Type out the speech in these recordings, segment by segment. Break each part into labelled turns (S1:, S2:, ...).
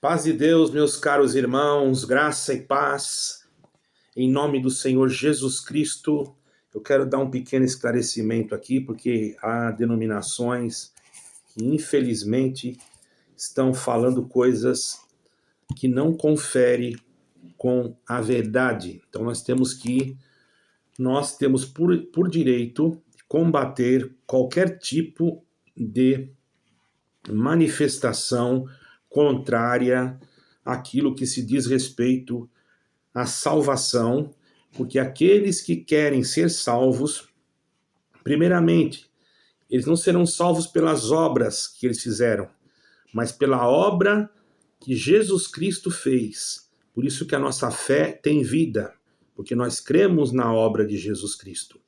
S1: Paz de Deus, meus caros irmãos, graça e paz, em nome do Senhor Jesus Cristo. Eu quero dar um pequeno esclarecimento aqui, porque há denominações que, infelizmente, estão falando coisas que não conferem com a verdade. Então, nós temos por direito combater qualquer tipo de manifestação contrária àquilo que se diz respeito à salvação, porque aqueles que querem ser salvos, primeiramente, eles não serão salvos pelas obras que eles fizeram, mas pela obra que Jesus Cristo fez. Por isso que a nossa fé tem vida, porque nós cremos na obra de Jesus Cristo.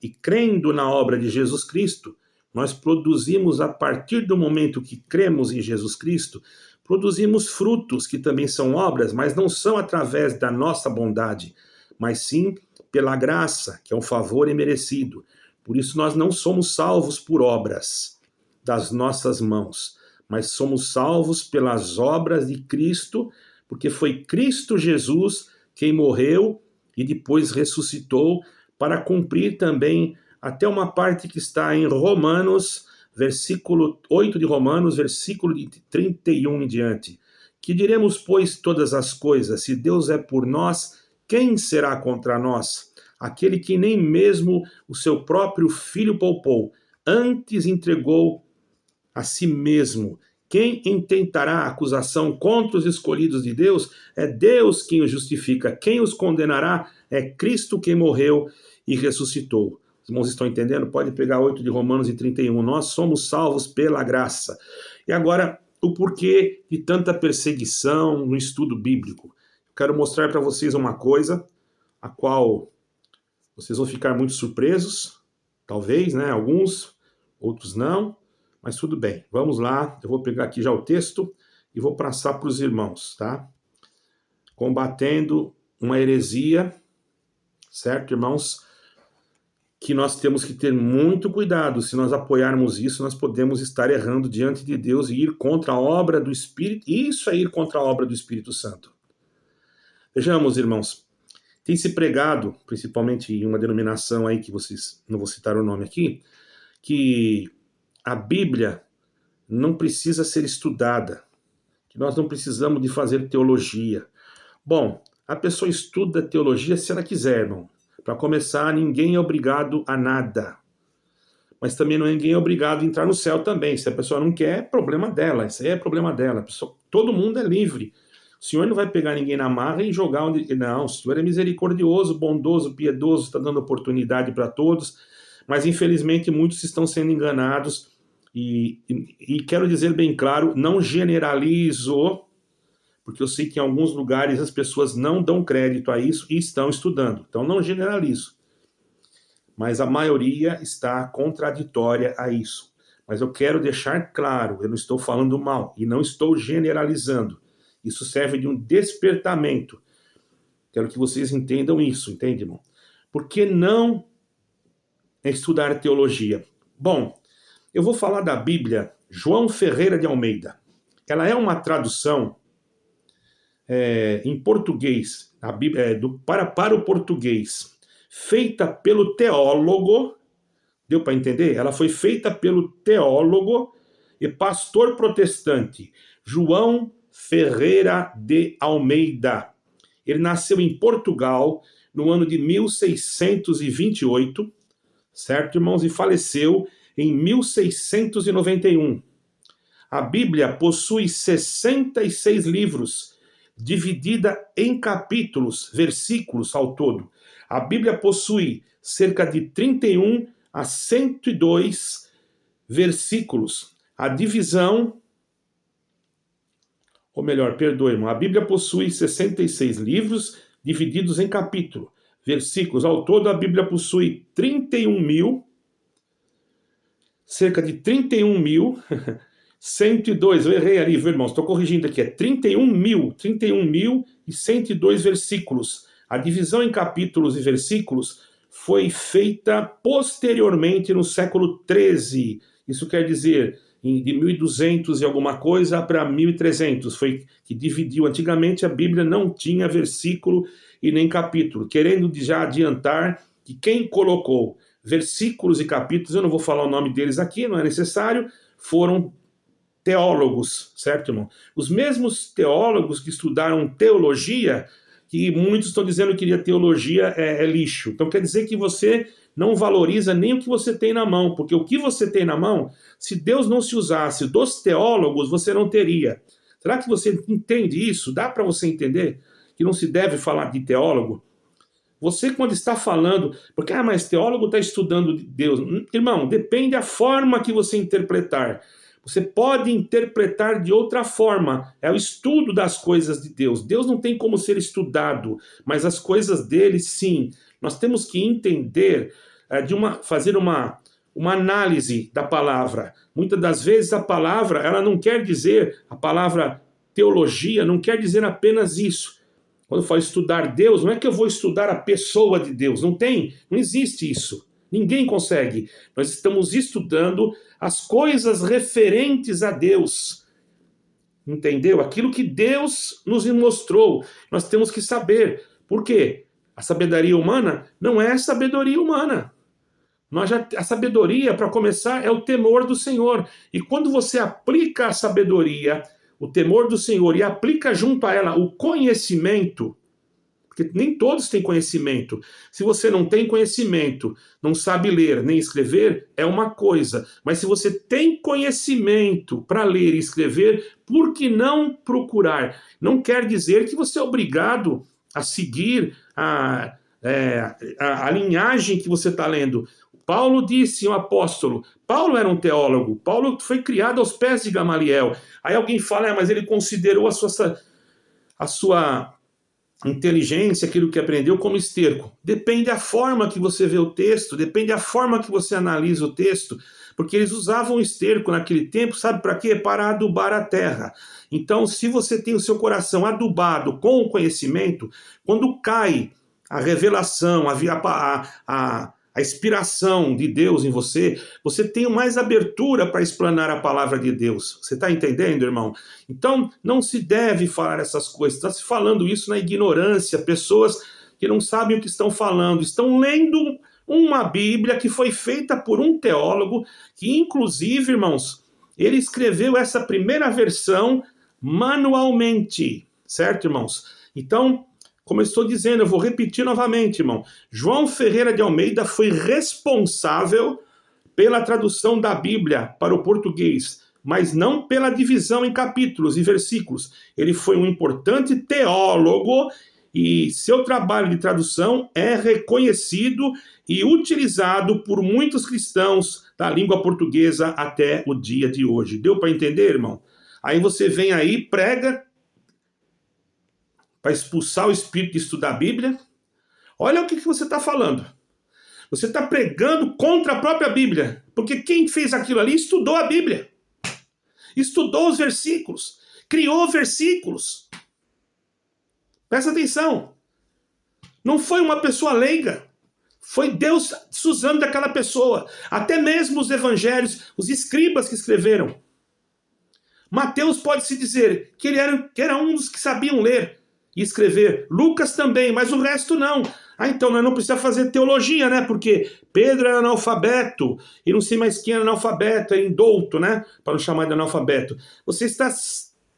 S1: E crendo na obra de Jesus Cristo, nós produzimos, a partir do momento que cremos em Jesus Cristo, produzimos frutos que também são obras, mas não são através da nossa bondade, mas sim pela graça, que é um favor imerecido. Por isso nós não somos salvos por obras das nossas mãos, mas somos salvos pelas obras de Cristo, porque foi Cristo Jesus quem morreu e depois ressuscitou para cumprir também até uma parte que está em Romanos, versículo 8 de Romanos, versículo de 31 em diante. Que diremos, pois, todas as coisas? Se Deus é por nós, quem será contra nós? Aquele que nem mesmo o seu próprio filho poupou, antes entregou a si mesmo. Quem intentará acusação contra os escolhidos de Deus? É Deus quem os justifica. Quem os condenará? É Cristo quem morreu e ressuscitou. Os irmãos estão entendendo? Pode pegar 8 de Romanos e 31. Nós somos salvos pela graça. E agora, o porquê de tanta perseguição no estudo bíblico. Quero mostrar para vocês uma coisa, a qual vocês vão ficar muito surpresos, talvez, né? Alguns, outros não, mas tudo bem. Vamos lá, eu vou pegar aqui já o texto e vou passar para os irmãos, tá? Combatendo uma heresia, certo, irmãos? Que nós temos que ter muito cuidado. Se nós apoiarmos isso, nós podemos estar errando diante de Deus e ir contra a obra do Espírito. Isso é ir contra a obra do Espírito Santo. Vejamos, irmãos, tem se pregado, principalmente em uma denominação aí que vocês, não vou citar o nome aqui, que a Bíblia não precisa ser estudada, que nós não precisamos de fazer teologia. Bom, a pessoa estuda teologia se ela quiser, irmão. Para começar, ninguém é obrigado a nada. Mas também ninguém é obrigado a entrar no céu também. Se a pessoa não quer, é problema dela. Isso aí é problema dela. Todo mundo é livre. O Senhor não vai pegar ninguém na marra e jogar onde... Não, o Senhor é misericordioso, bondoso, piedoso, está dando oportunidade para todos. Mas, infelizmente, muitos estão sendo enganados. E quero dizer bem claro, não generalizo, porque eu sei que em alguns lugares as pessoas não dão crédito a isso e estão estudando. Então não generalizo. Mas a maioria está contraditória a isso. Mas eu quero deixar claro, eu não estou falando mal e não estou generalizando. Isso serve de um despertamento. Quero que vocês entendam isso, entende, irmão? Por que não estudar teologia? Bom, eu vou falar da Bíblia João Ferreira de Almeida. Ela é uma tradução em português, a Bíblia, para o português, feita pelo teólogo, deu para entender? Ela foi feita pelo teólogo e pastor protestante João Ferreira de Almeida. Ele nasceu em Portugal no ano de 1628, certo, irmãos? E faleceu em 1691. A Bíblia possui 66 livros, dividida em capítulos, versículos ao todo. A Bíblia possui cerca de 31 a 102 versículos. A divisão, ou melhor, perdoe-me, a Bíblia possui 66 livros, divididos em capítulo, versículos. Ao todo, a Bíblia possui 31 mil, cerca de 31 mil... 102, eu errei ali, viu, irmãos? Estou corrigindo aqui, é 31 mil e 102 versículos. A divisão em capítulos e versículos foi feita posteriormente no século XIII. Isso quer dizer de 1200 e alguma coisa para 1300, foi que dividiu. Antigamente a Bíblia não tinha versículo e nem capítulo, querendo já adiantar que quem colocou versículos e capítulos, eu não vou falar o nome deles aqui, não é necessário, foram teólogos, certo, irmão? Os mesmos teólogos que estudaram teologia, que muitos estão dizendo que a teologia é lixo. Então quer dizer que você não valoriza nem o que você tem na mão, porque o que você tem na mão, se Deus não se usasse dos teólogos, você não teria. Será que você entende isso? Dá para você entender que não se deve falar de teólogo? Você, quando está falando, porque, mas teólogo está estudando Deus. Irmão, depende da forma que você interpretar. Você pode interpretar de outra forma. É o estudo das coisas de Deus. Deus não tem como ser estudado, mas as coisas dele, sim. Nós temos que entender, fazer uma análise da palavra. Muitas das vezes a palavra, ela não quer dizer, a palavra teologia não quer dizer apenas isso. Quando eu falo estudar Deus, não é que eu vou estudar a pessoa de Deus. Não existe isso. Ninguém consegue. Nós estamos estudando as coisas referentes a Deus. Entendeu? Aquilo que Deus nos mostrou. Nós temos que saber. Por quê? A sabedoria humana não é sabedoria humana. A sabedoria, para começar, é o temor do Senhor. E quando você aplica a sabedoria, o temor do Senhor, e aplica junto a ela o conhecimento, porque nem todos têm conhecimento. Se você não tem conhecimento, não sabe ler nem escrever, é uma coisa. Mas se você tem conhecimento para ler e escrever, por que não procurar? Não quer dizer que você é obrigado a seguir a linhagem que você está lendo. Paulo disse, um apóstolo, Paulo era um teólogo, Paulo foi criado aos pés de Gamaliel. Aí alguém fala, mas ele considerou a sua inteligência, aquilo que aprendeu, como esterco. Depende da forma que você vê o texto, depende da forma que você analisa o texto, porque eles usavam esterco naquele tempo, sabe para quê? Para adubar a terra. Então, se você tem o seu coração adubado com o conhecimento, quando cai a revelação, a inspiração de Deus em você, você tem mais abertura para explanar a palavra de Deus. Você está entendendo, irmão? Então, não se deve falar essas coisas. Está se falando isso na ignorância. Pessoas que não sabem o que estão falando. Estão lendo uma Bíblia que foi feita por um teólogo, que inclusive, irmãos, ele escreveu essa primeira versão manualmente. Certo, irmãos? Então, como eu estou dizendo, eu vou repetir novamente, irmão. João Ferreira de Almeida foi responsável pela tradução da Bíblia para o português, mas não pela divisão em capítulos e versículos. Ele foi um importante teólogo e seu trabalho de tradução é reconhecido e utilizado por muitos cristãos da língua portuguesa até o dia de hoje. Deu para entender, irmão? Aí você vem aí, prega para expulsar o espírito de estudar a Bíblia. Olha o que você está falando. Você está pregando contra a própria Bíblia. Porque quem fez aquilo ali estudou a Bíblia. Estudou os versículos. Criou versículos. Presta atenção. Não foi uma pessoa leiga. Foi Deus se usando daquela pessoa. Até mesmo os evangelhos, os escribas que escreveram. Mateus pode-se dizer que ele era um dos que sabiam ler e escrever. Lucas também, mas o resto não. Então nós não precisamos fazer teologia, né? Porque Pedro era analfabeto, e não sei mais quem era analfabeto, era indouto, né? Para não chamar de analfabeto. Você está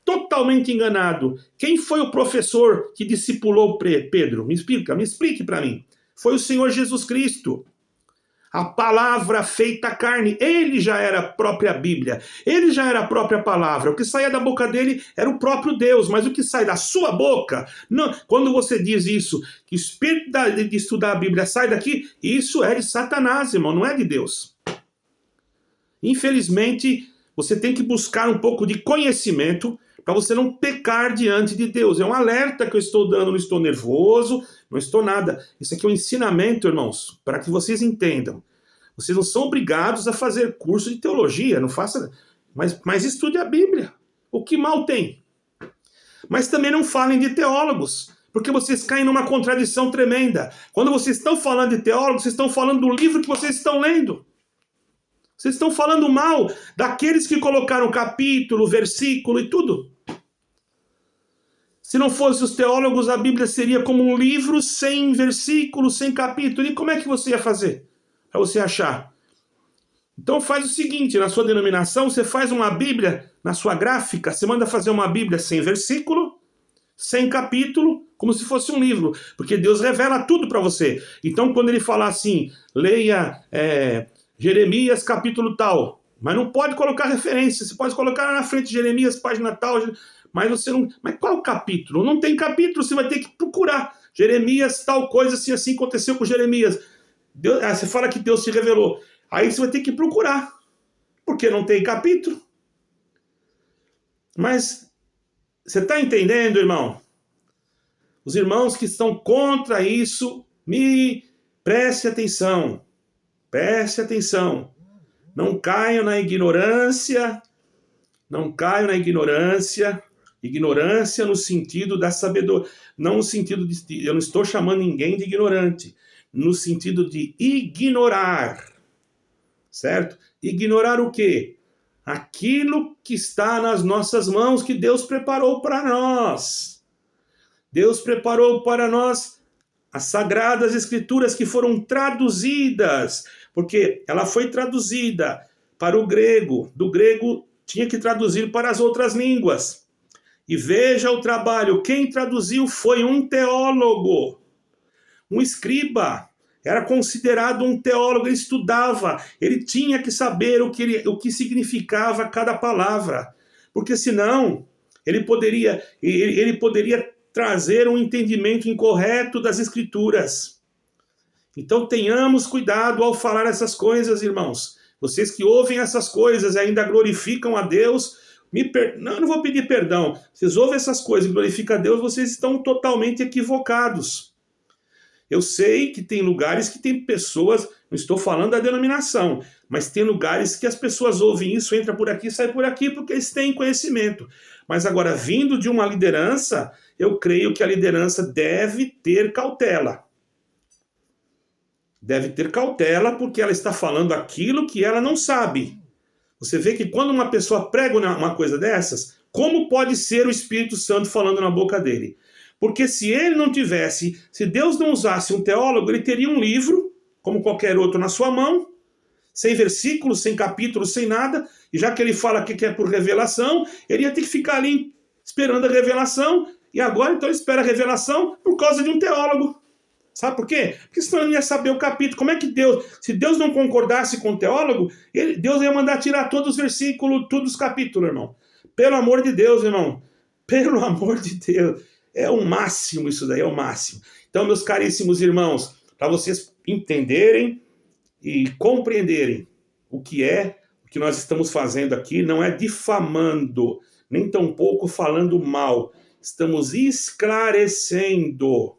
S1: totalmente enganado. Quem foi o professor que discipulou Pedro? Me explique para mim. Foi o Senhor Jesus Cristo. A palavra feita carne, ele já era a própria Bíblia, ele já era a própria palavra. O que saía da boca dele era o próprio Deus, mas o que sai da sua boca, não. Quando você diz isso, que o espírito de estudar a Bíblia sai daqui, isso é de Satanás, irmão, não é de Deus. Infelizmente, você tem que buscar um pouco de conhecimento para você não pecar diante de Deus. É um alerta que eu estou dando, não estou nervoso, não estou nada. Isso aqui é um ensinamento, irmãos, para que vocês entendam. Vocês não são obrigados a fazer curso de teologia, não faça, mas estude a Bíblia. O que mal tem? Mas também não falem de teólogos, porque vocês caem numa contradição tremenda. Quando vocês estão falando de teólogos, vocês estão falando do livro que vocês estão lendo. Vocês estão falando mal daqueles que colocaram capítulo, versículo e tudo. Se não fosse os teólogos, a Bíblia seria como um livro sem versículo, sem capítulo. E como é que você ia fazer para você achar? Então faz o seguinte, na sua denominação, você faz uma Bíblia, na sua gráfica, você manda fazer uma Bíblia sem versículo, sem capítulo, como se fosse um livro, porque Deus revela tudo para você. Então quando ele falar assim, leia Jeremias capítulo tal, mas não pode colocar referência, você pode colocar na frente de Jeremias, página tal, mas você não... Mas qual capítulo? Não tem capítulo, você vai ter que procurar. Jeremias, tal coisa, assim aconteceu com Jeremias. Você fala que Deus te revelou. Aí você vai ter que procurar, porque não tem capítulo. Mas você está entendendo, irmão? Os irmãos que estão contra isso, preste atenção. Preste atenção. Não caiam na ignorância. Não caiam na ignorância. Ignorância no sentido da sabedoria. Não no sentido de... Eu não estou chamando ninguém de ignorante. No sentido de ignorar. Certo? Ignorar o quê? Aquilo que está nas nossas mãos, que Deus preparou para nós. Deus preparou para nós as Sagradas Escrituras que foram traduzidas, porque ela foi traduzida para o grego, do grego tinha que traduzir para as outras línguas. E veja o trabalho, quem traduziu foi um teólogo, um escriba. Era considerado um teólogo, ele estudava, ele tinha que saber o que significava cada palavra, porque senão ele poderia trazer um entendimento incorreto das Escrituras. Então tenhamos cuidado ao falar essas coisas, irmãos. Vocês que ouvem essas coisas e ainda glorificam a Deus, não vou pedir perdão. Vocês ouvem essas coisas e glorificam a Deus, vocês estão totalmente equivocados. Eu sei que tem lugares que tem pessoas, não estou falando da denominação, mas tem lugares que as pessoas ouvem isso, entra por aqui, sai por aqui, porque eles têm conhecimento. Mas agora, vindo de uma liderança, eu creio que a liderança deve ter cautela. Deve ter cautela porque ela está falando aquilo que ela não sabe. Você vê que quando uma pessoa prega uma coisa dessas, como pode ser o Espírito Santo falando na boca dele? Porque se ele não tivesse, se Deus não usasse um teólogo, ele teria um livro, como qualquer outro, na sua mão, sem versículos, sem capítulos, sem nada, e já que ele fala que é por revelação, ele ia ter que ficar ali esperando a revelação, e agora então ele espera a revelação por causa de um teólogo. Sabe por quê? Porque senão ele ia saber o capítulo. Como é que Deus, se Deus não concordasse com o teólogo, Deus ia mandar tirar todos os versículos, todos os capítulos, irmão. Pelo amor de Deus, irmão. Pelo amor de Deus. É o máximo isso daí, é o máximo. Então, meus caríssimos irmãos, para vocês entenderem e compreenderem o que nós estamos fazendo aqui, não é difamando, nem tampouco falando mal. Estamos esclarecendo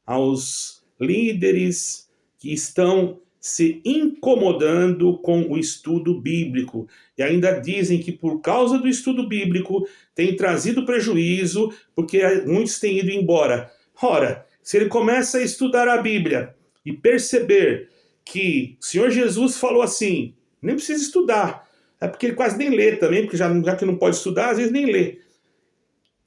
S1: aos líderes que estão se incomodando com o estudo bíblico. E ainda dizem que por causa do estudo bíblico tem trazido prejuízo, porque muitos têm ido embora. Ora, se ele começa a estudar a Bíblia e perceber que o Senhor Jesus falou assim, nem precisa estudar, é porque ele quase nem lê também, porque já que não pode estudar, às vezes nem lê.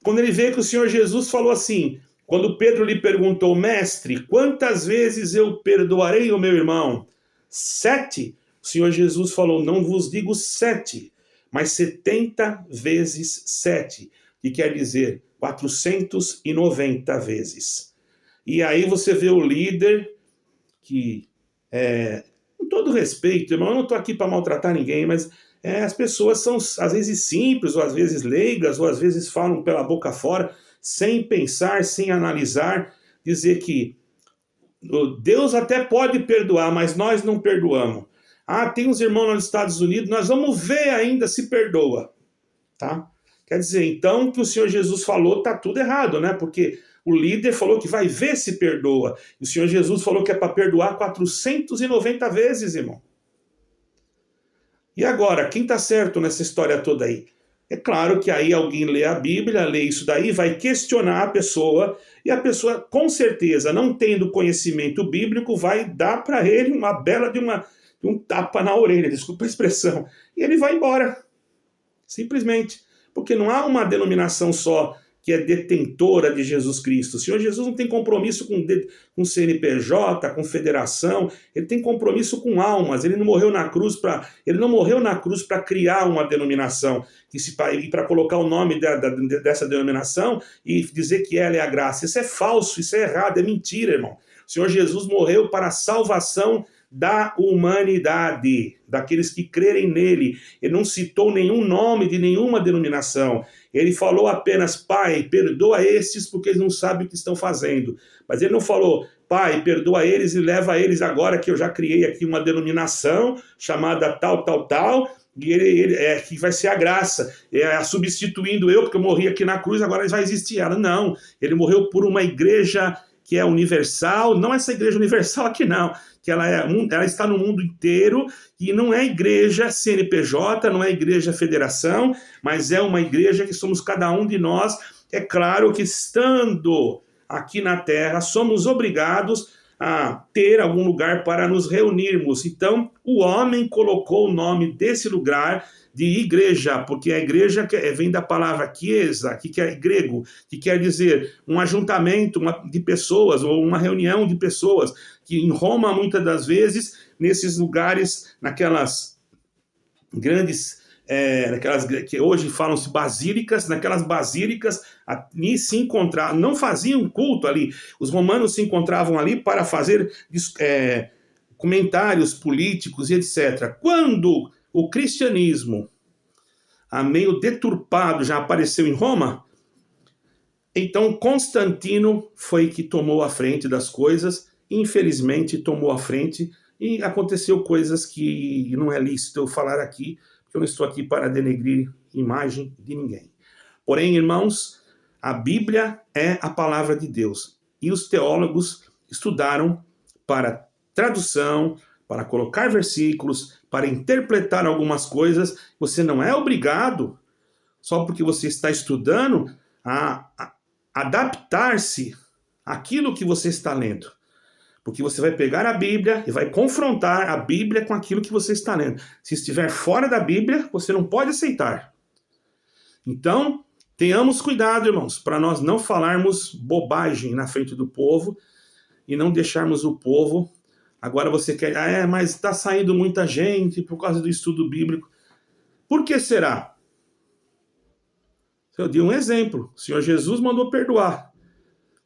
S1: Quando ele vê que o Senhor Jesus falou assim, quando Pedro lhe perguntou, mestre, quantas vezes eu perdoarei o meu irmão? 7? O Senhor Jesus falou, não vos digo 7, mas 70 vezes 7, que quer dizer 490 vezes. E aí você vê o líder que, com todo respeito, irmão, eu não estou aqui para maltratar ninguém, mas as pessoas são às vezes simples, ou às vezes leigas, ou às vezes falam pela boca fora, sem pensar, sem analisar, dizer que Deus até pode perdoar, mas nós não perdoamos. Tem uns irmãos nos Estados Unidos, nós vamos ver ainda se perdoa. Tá? Quer dizer, então, o que o Senhor Jesus falou está tudo errado, né? Porque o líder falou que vai ver se perdoa. E o Senhor Jesus falou que é para perdoar 490 vezes, irmão. E agora, quem está certo nessa história toda aí? É claro que aí alguém lê a Bíblia, lê isso daí, vai questionar a pessoa, e a pessoa, com certeza, não tendo conhecimento bíblico, vai dar para ele uma bela de e um tapa na orelha, desculpa a expressão, e ele vai embora. Simplesmente. Porque não há uma denominação só que é detentora de Jesus Cristo. O Senhor Jesus não tem compromisso com CNPJ, com federação, ele tem compromisso com almas. Ele não morreu na cruz para criar uma denominação e para colocar o nome dessa denominação e dizer que ela é a graça. Isso é falso, isso é errado, é mentira, irmão. O Senhor Jesus morreu para a salvação da humanidade, daqueles que crerem nele. Ele não citou nenhum nome de nenhuma denominação. Ele falou apenas, Pai, perdoa estes porque eles não sabem o que estão fazendo. Mas ele não falou, Pai, perdoa eles e leva eles agora que eu já criei aqui uma denominação chamada tal, e que vai ser a graça, substituindo eu, porque eu morri aqui na cruz, agora vai existir ela. Não, ele morreu por uma igreja que é universal, não essa igreja universal aqui não, que ela está no mundo inteiro, e não é igreja CNPJ, não é igreja federação, mas é uma igreja que somos cada um de nós. É claro que estando aqui na terra, somos obrigados a ter algum lugar para nos reunirmos. Então, o homem colocou o nome desse lugar de igreja, porque a igreja vem da palavra chiesa, que é grego, que quer dizer um ajuntamento de pessoas, ou uma reunião de pessoas, que em Roma, muitas das vezes, nesses lugares, naquelas grandes, naquelas que hoje falam-se basílicas, naquelas basílicas, ali se encontravam, não faziam culto ali, os romanos se encontravam ali para fazer comentários políticos e etc. Quando o cristianismo, meio deturpado, já apareceu em Roma, então Constantino foi que tomou a frente das coisas, infelizmente tomou a frente, e aconteceu coisas que não é lícito eu falar aqui, porque eu não estou aqui para denegrir imagem de ninguém. Porém, irmãos, a Bíblia é a palavra de Deus, e os teólogos estudaram para tradução, para colocar versículos, para interpretar algumas coisas. Você não é obrigado, só porque você está estudando, a adaptar-se àquilo que você está lendo. Porque você vai pegar a Bíblia e vai confrontar a Bíblia com aquilo que você está lendo. Se estiver fora da Bíblia, você não pode aceitar. Então, tenhamos cuidado, irmãos, para nós não falarmos bobagem na frente do povo e não deixarmos o povo. Agora você quer, mas está saindo muita gente por causa do estudo bíblico. Por que será? Eu dei um exemplo. O Senhor Jesus mandou perdoar.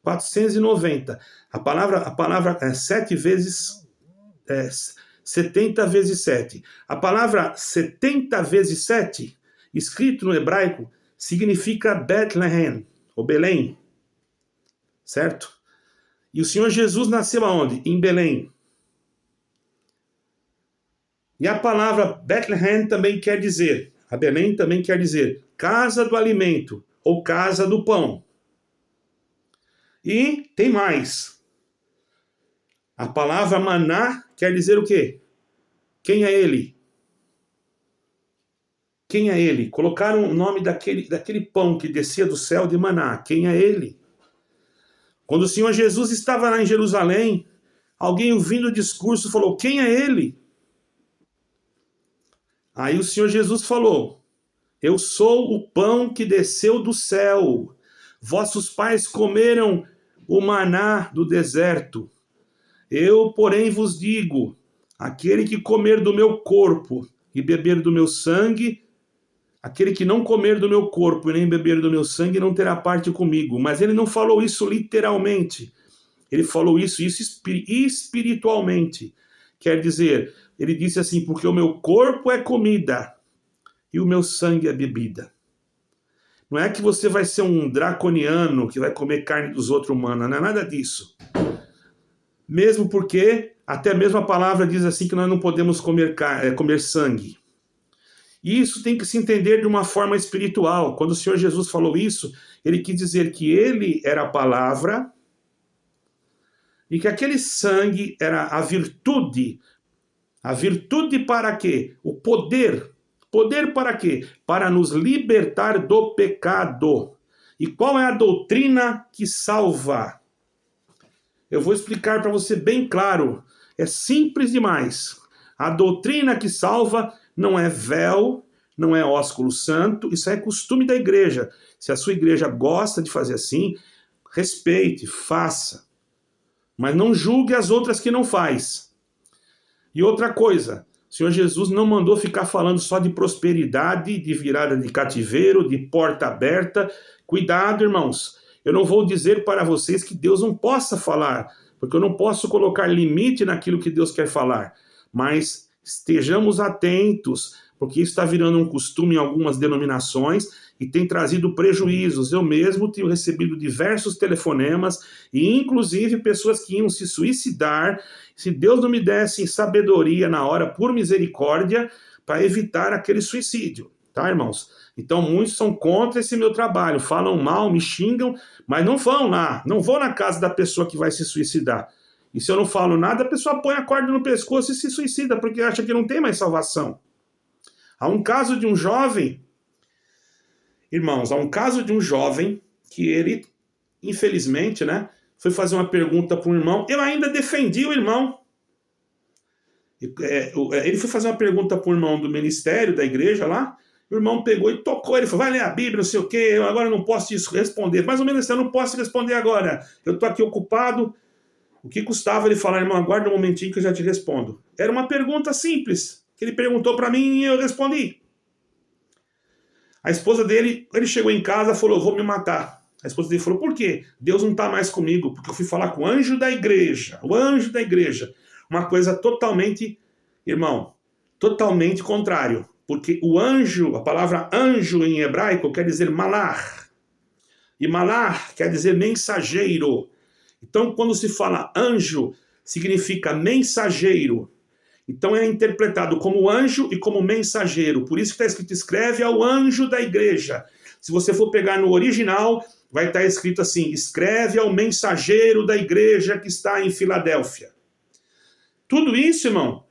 S1: 490. A palavra é 70 vezes 7. A palavra 70 vezes 7, escrito no hebraico, significa Bethlehem, ou Belém. Certo? E o Senhor Jesus nasceu aonde? Em Belém. E a palavra Bethlehem também quer dizer, a Belém também quer dizer casa do alimento ou casa do pão. E tem mais. A palavra maná quer dizer o quê? Quem é ele? Quem é ele? Colocaram o nome daquele pão que descia do céu de maná. Quem é ele? Quando o Senhor Jesus estava lá em Jerusalém, alguém ouvindo o discurso falou, quem é ele? Aí o Senhor Jesus falou, eu sou o pão que desceu do céu. Vossos pais comeram o maná do deserto. Eu, porém, vos digo, aquele que comer do meu corpo e beber do meu sangue, aquele que não comer do meu corpo e nem beber do meu sangue não terá parte comigo. Mas ele não falou isso literalmente. Ele falou isso espiritualmente. Quer dizer, ele disse assim, porque o meu corpo é comida e o meu sangue é bebida. Não é que você vai ser um draconiano que vai comer carne dos outros humanos, não é nada disso. Mesmo porque, até mesmo a palavra diz assim que nós não podemos comer sangue. E isso tem que se entender de uma forma espiritual. Quando o Senhor Jesus falou isso, ele quis dizer que ele era a palavra e que aquele sangue era a virtude. A virtude para quê? O poder. Poder para quê? Para nos libertar do pecado. E qual é a doutrina que salva? Eu vou explicar para você bem claro. É simples demais. A doutrina que salva não é véu, não é ósculo santo, isso é costume da igreja. Se a sua igreja gosta de fazer assim, respeite, faça. Mas não julgue as outras que não faz. E outra coisa, o Senhor Jesus não mandou ficar falando só de prosperidade, de virada de cativeiro, de porta aberta. Cuidado, irmãos. Eu não vou dizer para vocês que Deus não possa falar, porque eu não posso colocar limite naquilo que Deus quer falar. Mas estejamos atentos, porque isso está virando um costume em algumas denominações e tem trazido prejuízos. Eu mesmo tenho recebido diversos telefonemas e inclusive pessoas que iam se suicidar, se Deus não me desse sabedoria na hora, por misericórdia, para evitar aquele suicídio, tá, irmãos? Então muitos são contra esse meu trabalho, falam mal, me xingam, mas não vão lá, não vão na casa da pessoa que vai se suicidar. E se eu não falo nada, a pessoa põe a corda no pescoço e se suicida, porque acha que não tem mais salvação. Há um caso de um jovem, irmãos, que ele, infelizmente, né, foi fazer uma pergunta para um irmão. Eu ainda defendi o irmão. Ele foi fazer uma pergunta para o irmão do ministério, da igreja lá. O irmão pegou e tocou. Ele falou, vai ler a Bíblia, não sei o quê. Eu agora não posso responder. Mais ou menos assim, eu não posso responder agora. Eu estou aqui ocupado. O que custava ele falar, irmão, aguarda um momentinho que eu já te respondo. Era uma pergunta simples, que ele perguntou para mim e eu respondi. A esposa dele, ele chegou em casa e falou, eu vou me matar. A esposa dele falou, por quê? Deus não está mais comigo, porque eu fui falar com o anjo da igreja. O anjo da igreja. Uma coisa totalmente, irmão, totalmente contrário. Porque o anjo, a palavra anjo em hebraico quer dizer malar. E malar quer dizer mensageiro. Então, quando se fala anjo, significa mensageiro. Então, é interpretado como anjo e como mensageiro. Por isso que está escrito, escreve ao anjo da igreja. Se você for pegar no original, vai estar escrito assim, escreve ao mensageiro da igreja que está em Filadélfia. Tudo isso, irmão,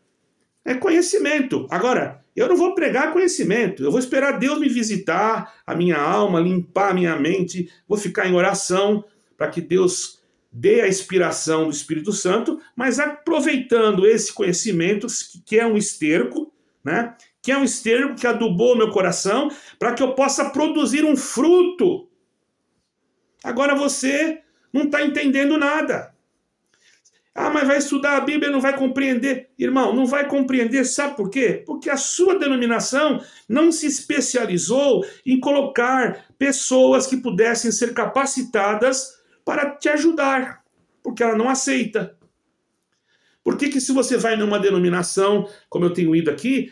S1: é conhecimento. Agora, eu não vou pregar conhecimento. Eu vou esperar Deus me visitar, a minha alma, limpar a minha mente. Vou ficar em oração para que Deus dê a inspiração do Espírito Santo, mas aproveitando esse conhecimento, que é um esterco, né? Que é um esterco que adubou meu coração, para que eu possa produzir um fruto. Agora você não está entendendo nada. Ah, mas vai estudar a Bíblia e não vai compreender. Irmão, não vai compreender, sabe por quê? Porque a sua denominação não se especializou em colocar pessoas que pudessem ser capacitadas para te ajudar, porque ela não aceita. Por que se você vai numa denominação, como eu tenho ido aqui,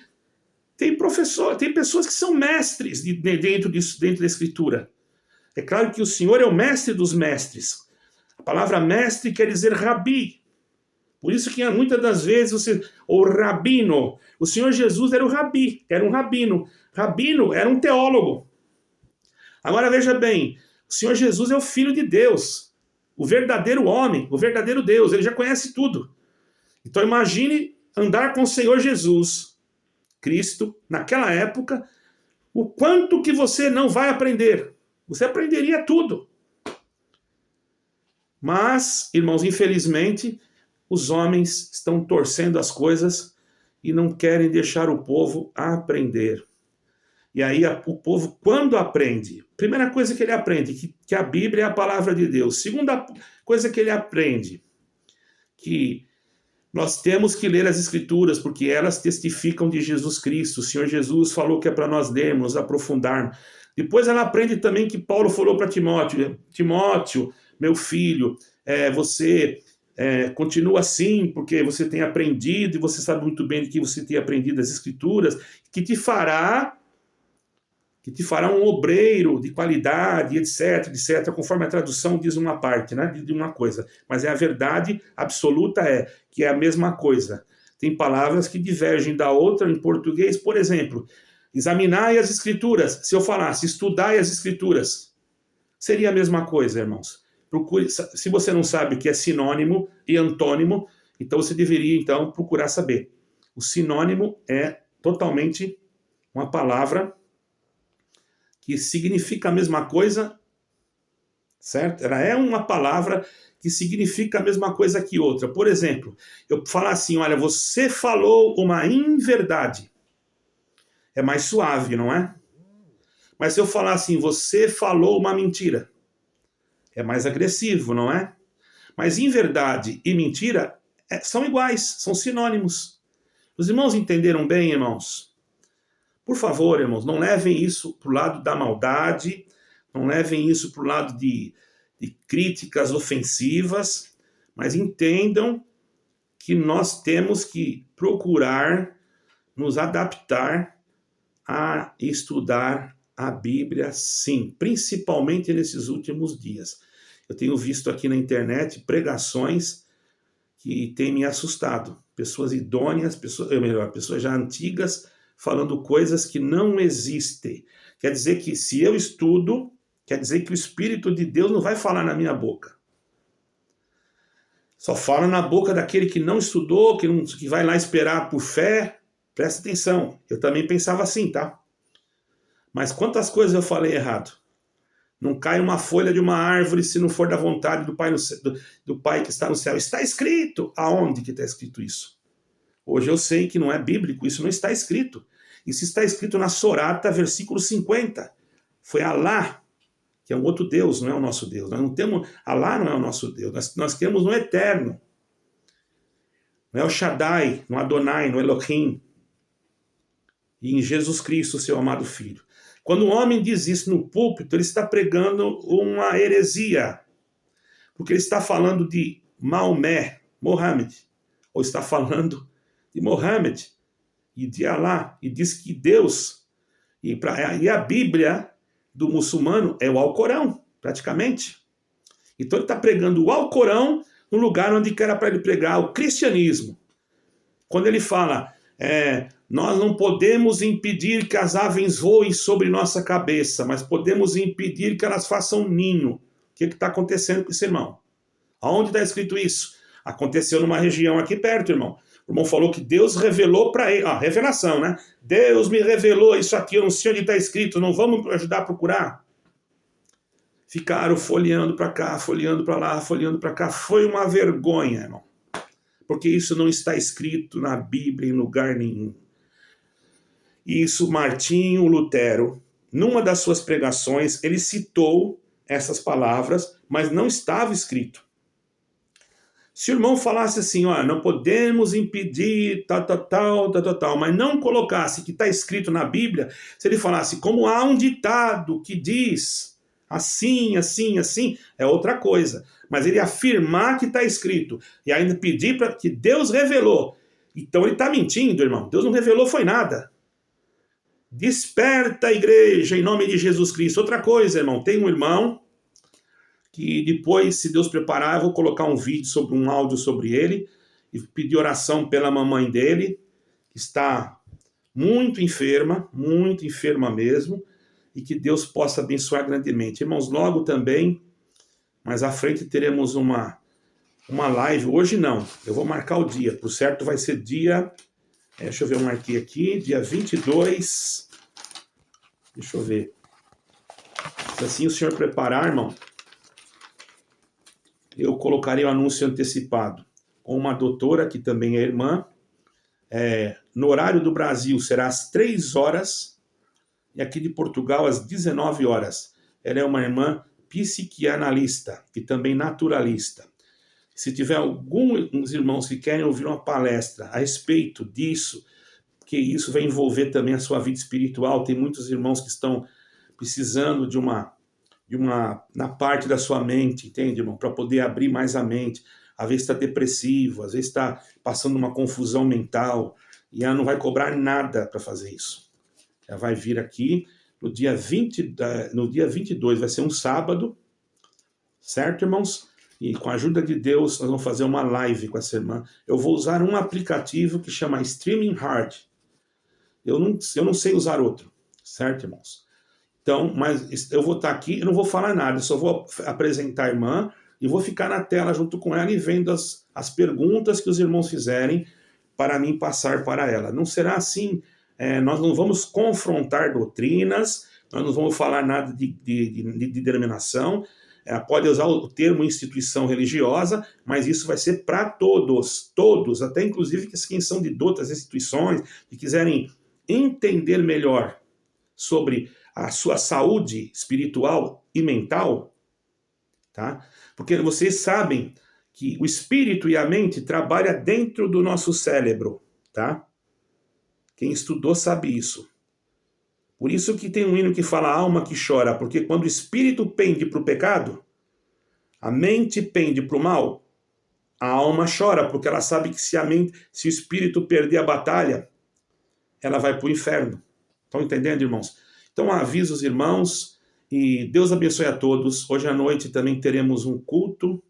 S1: tem pessoas que são mestres dentro da Escritura. É claro que o Senhor é o mestre dos mestres. A palavra mestre quer dizer rabi. Por isso que muitas das vezes ou rabino, o Senhor Jesus era o rabi, era um rabino. Rabino era um teólogo. Agora veja bem, o Senhor Jesus é o Filho de Deus, o verdadeiro homem, o verdadeiro Deus, ele já conhece tudo. Então imagine andar com o Senhor Jesus, Cristo, naquela época, o quanto que você não vai aprender. Você aprenderia tudo. Mas, irmãos, infelizmente, os homens estão torcendo as coisas e não querem deixar o povo aprender. E aí o povo, quando aprende, primeira coisa que ele aprende, que a Bíblia é a palavra de Deus. Segunda coisa que ele aprende, que nós temos que ler as Escrituras, porque elas testificam de Jesus Cristo. O Senhor Jesus falou que é para nós lermos, aprofundarmos. Depois ela aprende também que Paulo falou para Timóteo, Timóteo, meu filho, você continua assim, porque você tem aprendido, e você sabe muito bem de que você tem aprendido as Escrituras, que te fará um obreiro de qualidade, etc, etc, conforme a tradução diz uma parte, né, de uma coisa. Mas a verdade absoluta que é a mesma coisa. Tem palavras que divergem da outra em português. Por exemplo, examinai as Escrituras. Se eu falasse estudai as Escrituras, seria a mesma coisa, irmãos. Procure, se você não sabe o que é sinônimo e antônimo, então você deveria então procurar saber. O sinônimo é totalmente uma palavra que significa a mesma coisa certo? Ela é uma palavra que significa a mesma coisa que outra. Por exemplo, eu falar assim, olha, você falou uma inverdade. É mais suave, não é? Mas se eu falar assim, você falou uma mentira, é mais agressivo, não é? Mas inverdade e mentira são iguais, são sinônimos. Os irmãos entenderam bem, irmãos? Por favor, irmãos, não levem isso para o lado da maldade, não levem isso para o lado de críticas ofensivas, mas entendam que nós temos que procurar nos adaptar a estudar a Bíblia, sim, principalmente nesses últimos dias. Eu tenho visto aqui na internet pregações que têm me assustado. Pessoas idôneas, pessoas já antigas, falando coisas que não existem. Quer dizer que se eu estudo, quer dizer que o Espírito de Deus não vai falar na minha boca. Só fala na boca daquele que não estudou, que vai lá esperar por fé. Presta atenção, eu também pensava assim, tá? Mas quantas coisas eu falei errado? Não cai uma folha de uma árvore se não for da vontade do Pai, do Pai que está no céu. Está escrito. Aonde que está escrito isso? Hoje eu sei que não é bíblico, isso não está escrito. Isso está escrito na Sorata, versículo 50. Foi Alá, que é um outro Deus, não é o nosso Deus. Nós não temos, Alá não é o nosso Deus, nós temos no Eterno. Não é o Shaddai, no Adonai, no Elohim. E em Jesus Cristo, seu amado Filho. Quando um homem diz isso no púlpito, ele está pregando uma heresia. Porque ele está falando de Maomé, Mohammed. Ou está falando de Mohammed e de Alá. E diz que Deus, e a Bíblia do muçulmano é o Alcorão, praticamente. Então ele está pregando o Alcorão no lugar onde era para ele pregar o cristianismo. Quando ele fala... nós não podemos impedir que as aves voem sobre nossa cabeça, mas podemos impedir que elas façam ninho. O que está acontecendo com esse irmão? Aonde está escrito isso? Aconteceu numa região aqui perto, irmão. O irmão falou que Deus revelou para ele, revelação, né? Deus me revelou isso aqui, eu não sei onde está escrito, não vamos ajudar a procurar? Ficaram folheando para cá, folheando para lá, folheando para cá. Foi uma vergonha, irmão. Porque isso não está escrito na Bíblia em lugar nenhum. Isso, Martinho Lutero, numa das suas pregações, ele citou essas palavras, mas não estava escrito. Se o irmão falasse assim, não podemos impedir tal, mas não colocasse que está escrito na Bíblia, se ele falasse, como há um ditado que diz assim, assim, assim, é outra coisa. Mas ele afirmar que está escrito e ainda pedir para que Deus revelou. Então ele está mentindo, irmão. Deus não revelou foi nada. Desperta a igreja em nome de Jesus Cristo. Outra coisa, irmão, tem um irmão que depois, se Deus preparar, eu vou colocar um áudio sobre ele e pedir oração pela mamãe dele, que está muito enferma mesmo, e que Deus possa abençoar grandemente. Irmãos, logo também, mais à frente teremos uma live. Hoje não, eu vou marcar o dia. Por certo vai ser dia... deixa eu ver, eu marquei aqui, dia 22. Deixa eu ver. Se assim o senhor preparar, irmão, eu colocarei o anúncio antecipado com uma doutora, que também é irmã. No horário do Brasil será às 3 horas e aqui de Portugal às 19 horas. Ela é uma irmã psiquianalista e também naturalista. Se tiver alguns irmãos que querem ouvir uma palestra a respeito disso, que isso vai envolver também a sua vida espiritual, tem muitos irmãos que estão precisando de uma na parte da sua mente, entende, irmão? Para poder abrir mais a mente. Às vezes está depressivo, às vezes está passando uma confusão mental, e ela não vai cobrar nada para fazer isso. Ela vai vir aqui no dia 22, vai ser um sábado, certo, irmãos? E com a ajuda de Deus, nós vamos fazer uma live com essa irmã. Eu vou usar um aplicativo que chama Streaming Hard. Eu não sei usar outro, certo, irmãos? Então, mas eu vou estar aqui, eu não vou falar nada, eu só vou apresentar a irmã e vou ficar na tela junto com ela e vendo as perguntas que os irmãos fizerem para mim passar para ela. Não será assim, nós não vamos confrontar doutrinas, nós não vamos falar nada de denominação, pode usar o termo instituição religiosa, mas isso vai ser para todos, todos, até inclusive quem são de outras instituições, que quiserem entender melhor sobre a sua saúde espiritual e mental, tá? Porque vocês sabem que o espírito e a mente trabalham dentro do nosso cérebro, tá? Quem estudou sabe isso. Por isso que tem um hino que fala alma que chora, porque quando o espírito pende para o pecado, a mente pende para o mal, a alma chora, porque ela sabe que se o espírito perder a batalha, ela vai para o inferno. Estão entendendo, irmãos? Então aviso os irmãos e Deus abençoe a todos. Hoje à noite também teremos um culto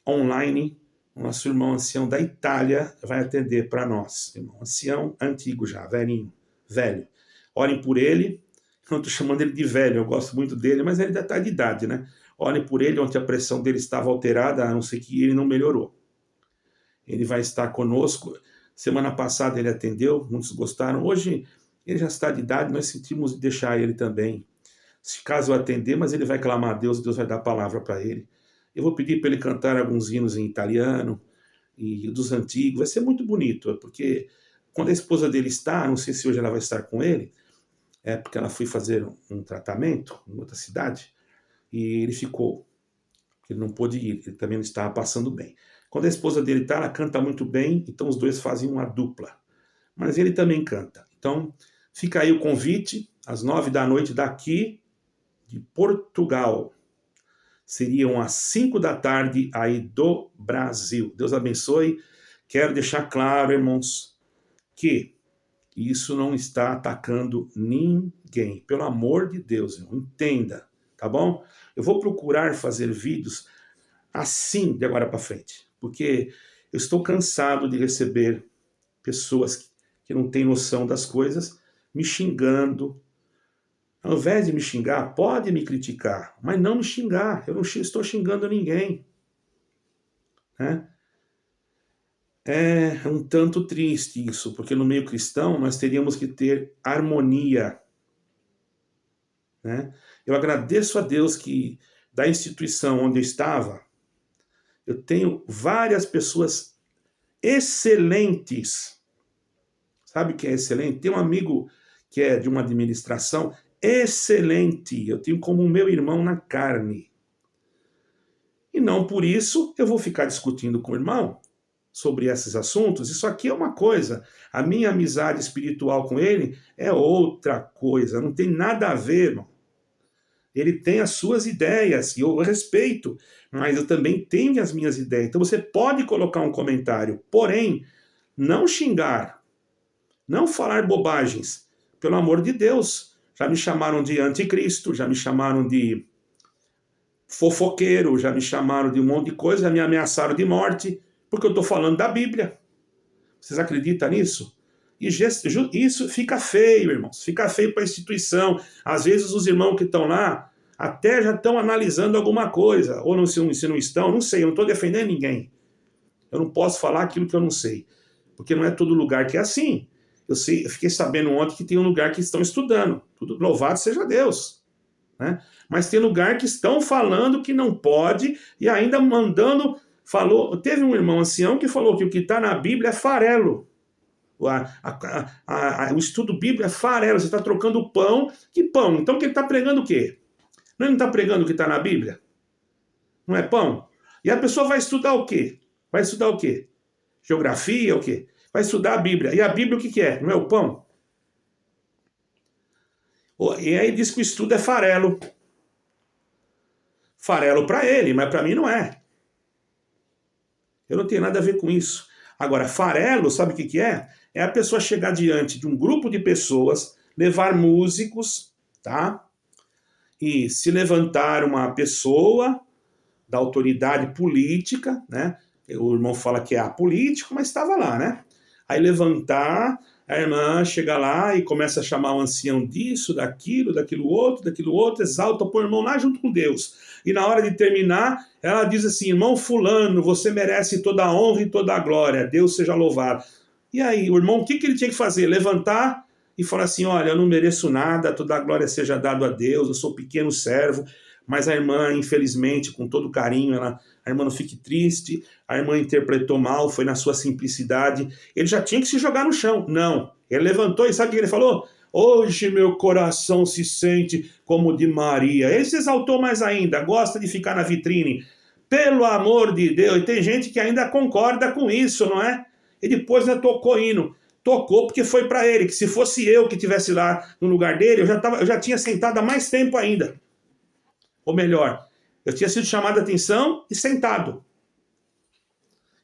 S1: online. O nosso irmão ancião da Itália vai atender para nós. Irmão ancião antigo já, velhinho, velho. Orem por ele. Eu estou chamando ele de velho, eu gosto muito dele, mas ele já está de idade, né? Orem por ele, ontem a pressão dele estava alterada, a não ser que ele não melhorou. Ele vai estar conosco. Semana passada ele atendeu, muitos gostaram. Hoje ele já está de idade, nós sentimos deixar ele também. Se caso eu atender, mas ele vai clamar a Deus, Deus vai dar a palavra para ele. Eu vou pedir para ele cantar alguns hinos em italiano, e dos antigos, vai ser muito bonito, porque quando a esposa dele está, não sei se hoje ela vai estar com ele, porque ela foi fazer um tratamento em outra cidade, e ele ficou, ele não pôde ir, ele também não estava passando bem. Quando a esposa dele está, ela canta muito bem, então os dois fazem uma dupla. Mas ele também canta. Então, fica aí o convite, às 9 da noite daqui, de Portugal. Seriam às 5 da tarde aí do Brasil. Deus abençoe. Quero deixar claro, irmãos, que isso não está atacando ninguém. Pelo amor de Deus, irmão, entenda, tá bom? Eu vou procurar fazer vídeos assim de agora para frente, porque eu estou cansado de receber pessoas que não têm noção das coisas me xingando. Ao invés de me xingar, pode me criticar, mas não me xingar. Eu não estou xingando ninguém. Né? É um tanto triste isso, porque no meio cristão nós teríamos que ter harmonia. Né? Eu agradeço a Deus que da instituição onde eu estava, eu tenho várias pessoas excelentes. Sabe o que é excelente? Tem um amigo que é de uma administração excelente. Eu tenho como meu irmão na carne. E não por isso eu vou ficar discutindo com o irmão sobre esses assuntos. Isso aqui é uma coisa. A minha amizade espiritual com ele é outra coisa. Não tem nada a ver, irmão. Ele tem as suas ideias, e eu respeito, mas eu também tenho as minhas ideias. Então você pode colocar um comentário, porém, não xingar, não falar bobagens. Pelo amor de Deus. Já me chamaram de anticristo, já me chamaram de fofoqueiro, já me chamaram de um monte de coisa, já me ameaçaram de morte, porque eu estou falando da Bíblia. Vocês acreditam nisso? E isso fica feio, irmãos. Fica feio para a instituição. Às vezes os irmãos que estão lá até já estão analisando alguma coisa. Ou não, se não estão, não sei. Eu não estou defendendo ninguém. Eu não posso falar aquilo que eu não sei. Porque não é todo lugar que é assim. Eu fiquei sabendo ontem que tem um lugar que estão estudando. Tudo louvado seja Deus. Né? Mas tem lugar que estão falando que não pode e ainda mandando... Teve um irmão ancião que falou que o que está na Bíblia é farelo. O estudo bíblico é farelo. Você está trocando pão. Que pão? Então que ele está pregando o quê? Não, ele não está pregando o que está na Bíblia? Não é pão? E a pessoa vai estudar o quê? Vai estudar o quê? Geografia, o quê? Vai estudar a Bíblia. E a Bíblia o que é? Não é o pão? E aí diz que o estudo é farelo. Farelo para ele, mas para mim não é. Eu não tenho nada a ver com isso. Agora, farelo, sabe o que é? É a pessoa chegar diante de um grupo de pessoas, levar músicos, tá? E se levantar uma pessoa da autoridade política, né? O irmão fala que é apolítico, mas estava lá, né? Aí levantar, a irmã chega lá e começa a chamar o ancião disso, daquilo outro, exalta o irmão lá junto com Deus. E na hora de terminar, ela diz assim, irmão fulano, você merece toda a honra e toda a glória, Deus seja louvado. E aí, o irmão, o que ele tinha que fazer? Levantar e falar assim, olha, eu não mereço nada, toda a glória seja dada a Deus, eu sou pequeno servo, mas a irmã, infelizmente, com todo carinho, a irmã não fique triste, a irmã interpretou mal, foi na sua simplicidade, ele já tinha que se jogar no chão. Não, ele levantou e sabe o que ele falou? Hoje meu coração se sente como o de Maria. Ele se exaltou mais ainda, gosta de ficar na vitrine. Pelo amor de Deus, e tem gente que ainda concorda com isso, não é? E depois tocou hino. Tocou porque foi para ele, que se fosse eu que estivesse lá no lugar dele, eu já tinha sentado há mais tempo ainda. Ou melhor, eu tinha sido chamado a atenção e sentado.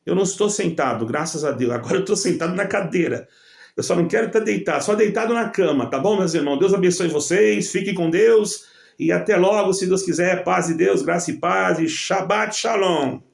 S1: Eu não estou sentado, graças a Deus. Agora eu estou sentado na cadeira. Eu só não quero estar deitado, só deitado na cama, tá bom, meus irmãos? Deus abençoe vocês, fiquem com Deus e até logo, se Deus quiser. Paz de Deus, graça e paz e Shabbat Shalom.